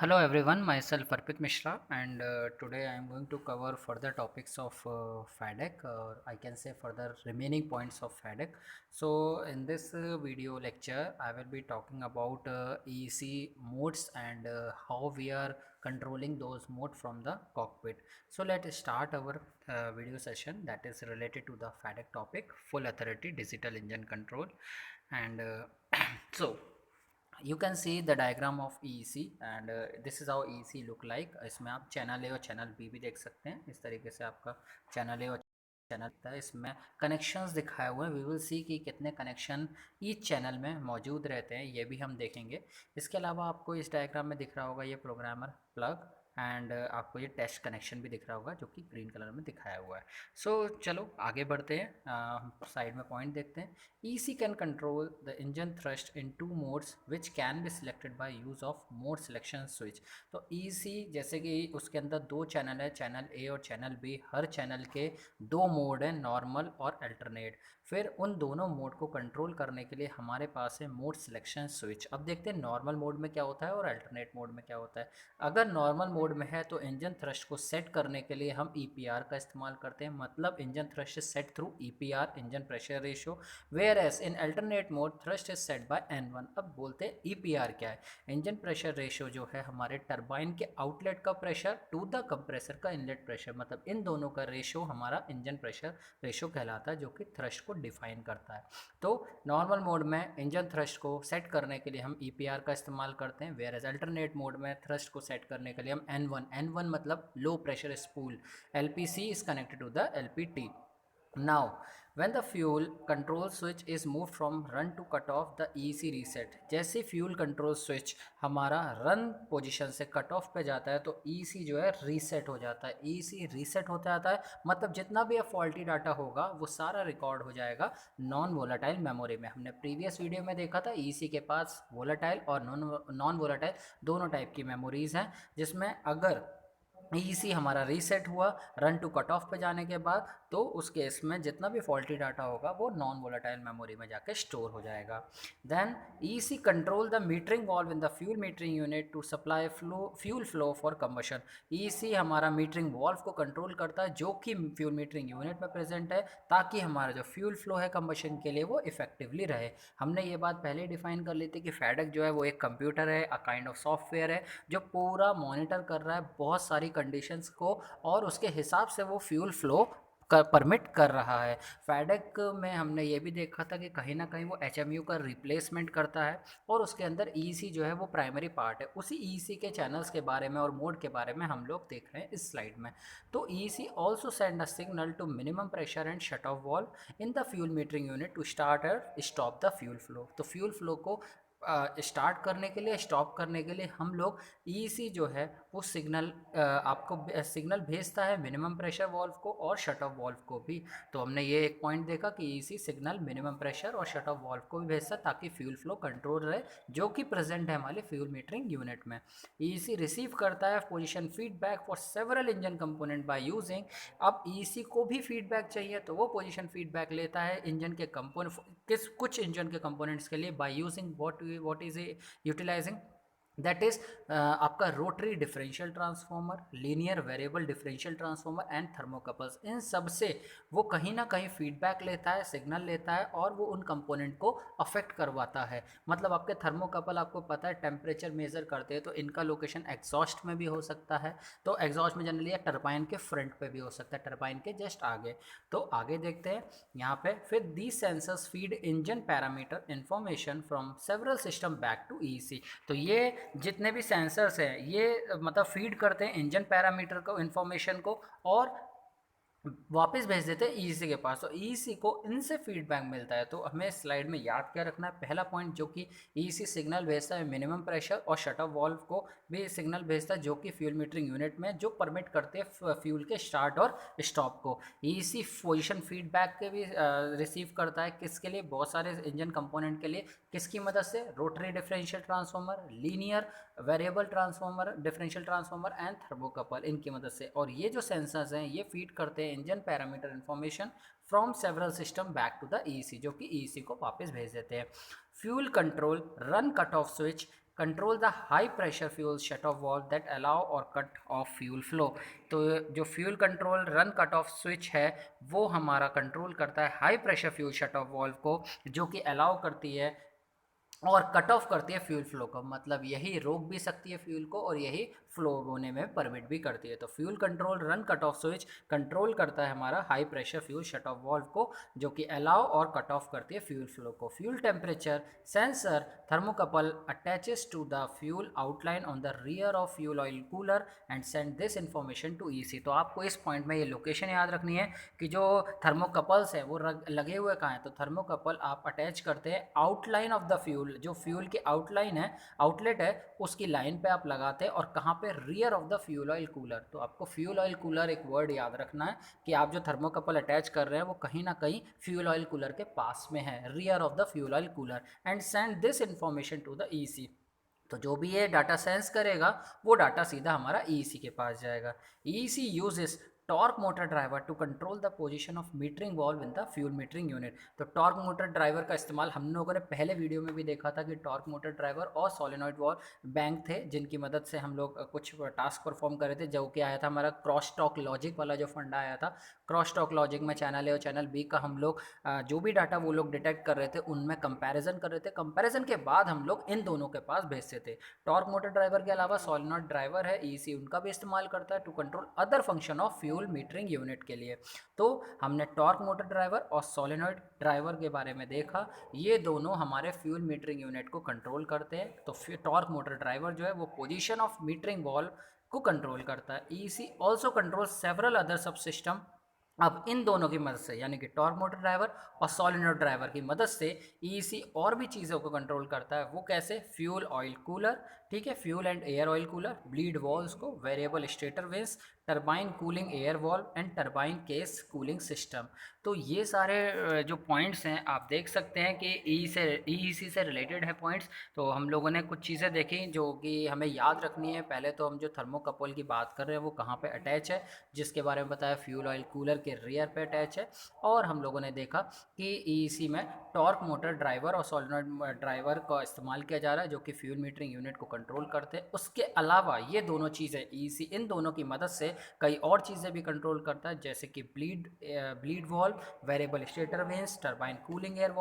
Hello everyone, myself Arpit Mishra, and today I am going to cover further topics of FADEC, or I can say further remaining points of FADEC. So in this video lecture I will be talking about EEC modes and how we are controlling those modes from the cockpit. So let's start our video session that is related to the FADEC topic, full authority digital engine control. And so you can see the diagram of EEC and this is how EEC look like. इसमें आप channel ए और channel B भी देख सकते हैं. इस तरीके से आपका चैनल ए और चैनल दिखता है. इसमें कनेक्शंस दिखाए हुए हैं. वी विल सी कि कितने कनेक्शन ईच चैनल में मौजूद रहते हैं, ये भी हम देखेंगे. इसके अलावा आपको इस डायग्राम में दिख रहा होगा ये प्रोग्रामर प्लग एंड आपको ये टेस्ट कनेक्शन भी दिख रहा होगा जो कि ग्रीन कलर में दिखाया हुआ है. सो चलो आगे बढ़ते हैं. साइड में पॉइंट देखते हैं. EC can control the engine thrust in two modes which can be selected by use of mode selection switch. तो EC जैसे कि उसके अंदर दो चैनल है, चैनल A और चैनल B. हर चैनल के दो मोड हैं, नॉर्मल और अल्टरनेट. फिर उन दोनों मोड को कंट्रोल करने के लिए हमारे पास है मोड सिलेक्शन स्विच. अब देखते हैं नॉर्मल मोड में क्या होता है और अल्टरनेट मोड में क्या होता है. अगर नॉर्मल मोड में है तो इंजन थ्रस्ट को सेट करने के लिए हम EPR का इस्तेमाल करते हैं. मतलब engine thrust is set through EPR, engine pressure ratio. Whereas in alternate mode thrust is set by N1. अब बोलते हैं EPR क्या है. इंजन प्रेशर रेशियो जो है हमारे टरबाइन के आउटलेट का प्रेशर टू द कंप्रेसर का इनलेट प्रेशर, मतलब इन दोनों का रेशियो हमारा इंजन प्रेशर रेशियो कहलाता है जो कि थ्रस्ट को डिफाइन करता है. तो नॉर्मल मोड में इंजन थ्रस्ट को सेट करने के लिए हम EPR का इस्तेमाल करते हैं. वेयरएस अल्टरनेट मोड में थ्रस्ट को सेट करने के लिए हम N1 मतलब low pressure spool, LPC is connected to the LPT. Now, when the fuel control switch is moved from run to cut off, the EEC reset. जैसे fuel control switch हमारा run position से cut off पे जाता है तो EEC जो है reset हो जाता है. EEC रीसेट होता जाता है मतलब जितना भी फॉल्टी डाटा होगा वो सारा रिकॉर्ड हो जाएगा नॉन वोलाटाइल मेमोरी में. हमने प्रीवियस वीडियो में देखा था EEC के पास वोलाटाइल और नॉन वोलाटाइल दोनों टाइप की मेमोरीज हैं, जिसमें अगर EEC हमारा रीसेट हुआ रन टू कट ऑफ पे जाने के बाद तो उस केस में जितना भी फॉल्टी डाटा होगा वो नॉन वोलाटाइल मेमोरी में जाके स्टोर हो जाएगा. Then EEC control the metering valve in the fuel metering unit to supply fuel flow for combustion. EEC हमारा मीटरिंग वॉल्व को कंट्रोल करता है जो कि फ्यूल मीटरिंग यूनिट में प्रेजेंट है, ताकि हमारा जो फ्यूल फ्लो है कंबशन के लिए वो इफेक्टिवली रहे. हमने ये बात पहले डिफाइन कर ली थी कि फैडक जो है वो एक कंप्यूटर है, अ काइंड ऑफ सॉफ्टवेयर है जो पूरा मॉनिटर कर रहा है बहुत सारी कंडीशंस को और उसके हिसाब से वो फ्यूल फ्लो परमिट कर रहा है. फैडक में हमने ये भी देखा था कि कहीं ना कहीं वो HMU का रिप्लेसमेंट करता है और उसके अंदर EEC जो है वो प्राइमरी पार्ट है. उसी EEC के चैनल्स के बारे में और मोड के बारे में हम लोग देख रहे हैं इस स्लाइड में. तो EEC also send a signal to minimum pressure and shut off valve in the fuel metering unit to start और स्टॉप द फ्यूल फ्लो. तो फ्यूल फ्लो को स्टार्ट करने के लिए, स्टॉप करने के लिए हम लोग EEC जो है वो सिग्नल आपको सिग्नल भेजता है मिनिमम प्रेशर वॉल्व को और शट ऑफ वॉल्व को भी. तो हमने ये एक पॉइंट देखा कि EEC सिग्नल मिनिमम प्रेशर और शट ऑफ वॉल्व को भी भेजता है ताकि फ्यूल फ्लो कंट्रोल रहे जो कि प्रेजेंट है हमारे फ्यूल मीटरिंग यूनिट में. EEC रिसीव करता है position feedback for several engine component by using. अब EEC को भी फीडबैक चाहिए तो वो पोजीशन फीडबैक लेता है इंजन के कंपोनेंट, किस कुछ इंजन के कंपोनेंट्स के लिए, by using what is utilizing, that is आपका rotary differential transformer, linear variable differential transformer and thermocouples. इन सब से वो कहीं ना कहीं फीडबैक लेता है, सिग्नल लेता है और वो उन कंपोनेंट को अफेक्ट करवाता है. मतलब आपके थर्मोकपल आपको पता है टेम्परेचर मेजर करते हैं तो इनका लोकेशन एग्जॉस्ट में भी हो सकता है. तो एग्जॉस्ट में जनरली टरबाइन के फ्रंट पे भी हो सकता है, टरबाइन के जस्ट आगे. तो आगे देखते हैं यहाँ पे. फिर the sensors feed engine parameter information from several system back to EEC. तो ये जितने भी सेंसर्स हैं ये मतलब फीड करते हैं इंजन पैरामीटर को, इन्फॉर्मेशन को, और वापस भेज देते हैं EEC के पास. तो EEC को इनसे फीडबैक मिलता है. तो हमें स्लाइड में याद क्या रखना है, पहला पॉइंट जो कि EEC सिग्नल भेजता है मिनिमम प्रेशर और शट ऑफ वॉल्व को भी सिग्नल भेजता है जो कि फ्यूल मीटरिंग यूनिट में जो परमिट करते हैं फ्यूल के स्टार्ट और स्टॉप को. EEC पोजिशन फीडबैक के भी रिसीव करता है. किसके लिए, बहुत सारे इंजन कंपोनेंट के लिए. किसकी मदद से, rotary differential transformer, linear variable transformer, differential transformer and thermocouple, इनकी मदद से. और ये जो सेंसर्स हैं ये फीड करते हैं engine parameter information from several system back to the EEC, जो कि EEC को वापस भेज देते हैं. Fuel control run cut off switch control the high pressure fuel shut off valve that allow और कट ऑफ फ्यूल फ्लो। तो जो fuel control run cut off switch है वो हमारा कंट्रोल करता है high pressure fuel shut off valve को, जो कि अलाउ करती है और कट ऑफ करती है फ्यूल फ्लो को। मतलब यही रोक भी सकती है फ्यूल को और यही फ्लो होने में परमिट भी करती है। तो fuel control run cut off switch control करता है हमारा high pressure fuel shut off valve को, जो कि अलाउ और कट ऑफ करती है फ्यूल फ्लो को। Fuel temperature sensor thermocouple attaches to the fuel outline on the rear of fuel oil cooler and send this information to EC. तो आपको इस पॉइंट में ये लोकेशन याद रखनी है कि जो थर्मोकपल्स है वो लगे हुए कहाँ हैं। तो थर्मोकपल आप अटैच करते हैं आउटलाइन ऑफ द फ्यूल, जो फ्यूल की आउटलाइन है, आउटलेट है, उसकी लाइन पे आप लगाते हैं। और कहाँ पे, rear of the fuel oil cooler. तो आपको फ्यूल ऑयल कूलर एक वर्ड याद रखना है कि आप जो थर्मोकपल अटैच कर रहे हैं वो कहीं ना कहीं फ्यूल ऑयल कूलर के पास में है, rear of the fuel oil cooler, and send this information to the EC. तो जो भी ये डाटा सेंस करेगा वो डाटा सीधा हमारा ईसी के पास जाएगा। EC uses torque motor driver to control the position of metering valve in the fuel metering unit. तो टॉर्क मोटर ड्राइवर का इस्तेमाल हम लोगों ने पहले वीडियो में भी देखा था कि टॉर्क मोटर ड्राइवर और सोलेनॉइड वॉल्व बैंक थे जिनकी मदद से हम लोग कुछ टास्क परफॉर्म कर रहे थे, जो कि आया था हमारा क्रॉस टॉक लॉजिक वाला जो फंडा आया था। क्रॉस टॉक लॉजिक में चैनल ए और चैनल बी का हम लोग जो भी डाटा वो लोग डिटेक्ट कर रहे थे उनमें कंपैरिजन कर रहे थे। कंपैरिजन के बाद हम लोग इन दोनों के पास भेजते थे। टॉर्क मोटर ड्राइवर के अलावा सोलेनॉइड ड्राइवर है ईसी, उनका भी इस्तेमाल करता है to control other function of fuel metering unit के लिए। तो हमने टॉर्क मोटर ड्राइवर और सोलेनॉइड ड्राइवर के बारे में देखा, ये दोनों हमारे फ्यूल मीटरिंग यूनिट को कंट्रोल करते हैं। तो फिर टॉर्क मोटर ड्राइवर जो है वो पोजीशन ऑफ मीटरिंग वॉल्व को कंट्रोल करता है। EC also control several other सब सिस्टम। अब इन दोनों की मदद से, यानी कि टॉर्क मोटर ड्राइवर और सोलेनॉइड ड्राइवर की मदद से ईसी और भी चीज़ों को कंट्रोल करता है। वो कैसे? फ्यूल ऑयल कूलर, ठीक है, fuel and air oil cooler, bleed valves को, variable stator vanes, turbine cooling air valve and turbine case cooling system. तो ये सारे जो पॉइंट्स हैं आप देख सकते हैं कि ईसी से रिलेटेड है पॉइंट्स। तो हम लोगों ने कुछ चीज़ें देखी जो कि हमें याद रखनी है। पहले तो हम जो थर्मोकपल की बात कर रहे हैं वो कहाँ पे अटैच है, जिसके बारे में बताया फ्यूल ऑयल कूलर के रियर पे अटैच है। और हम लोगों ने देखा कि ईसी में टॉर्क मोटर ड्राइवर और सोलेनॉइड ड्राइवर का इस्तेमाल किया जा रहा है जो कि फ्यूल मीटरिंग यूनिट को कंट्रोल करते हैं। उसके अलावा ये दोनों चीज़ें ईसी इन दोनों की मदद से कई और चीज़ें भी कंट्रोल करता है, जैसे कि bleed valve, variable stator vanes, turbine cooling air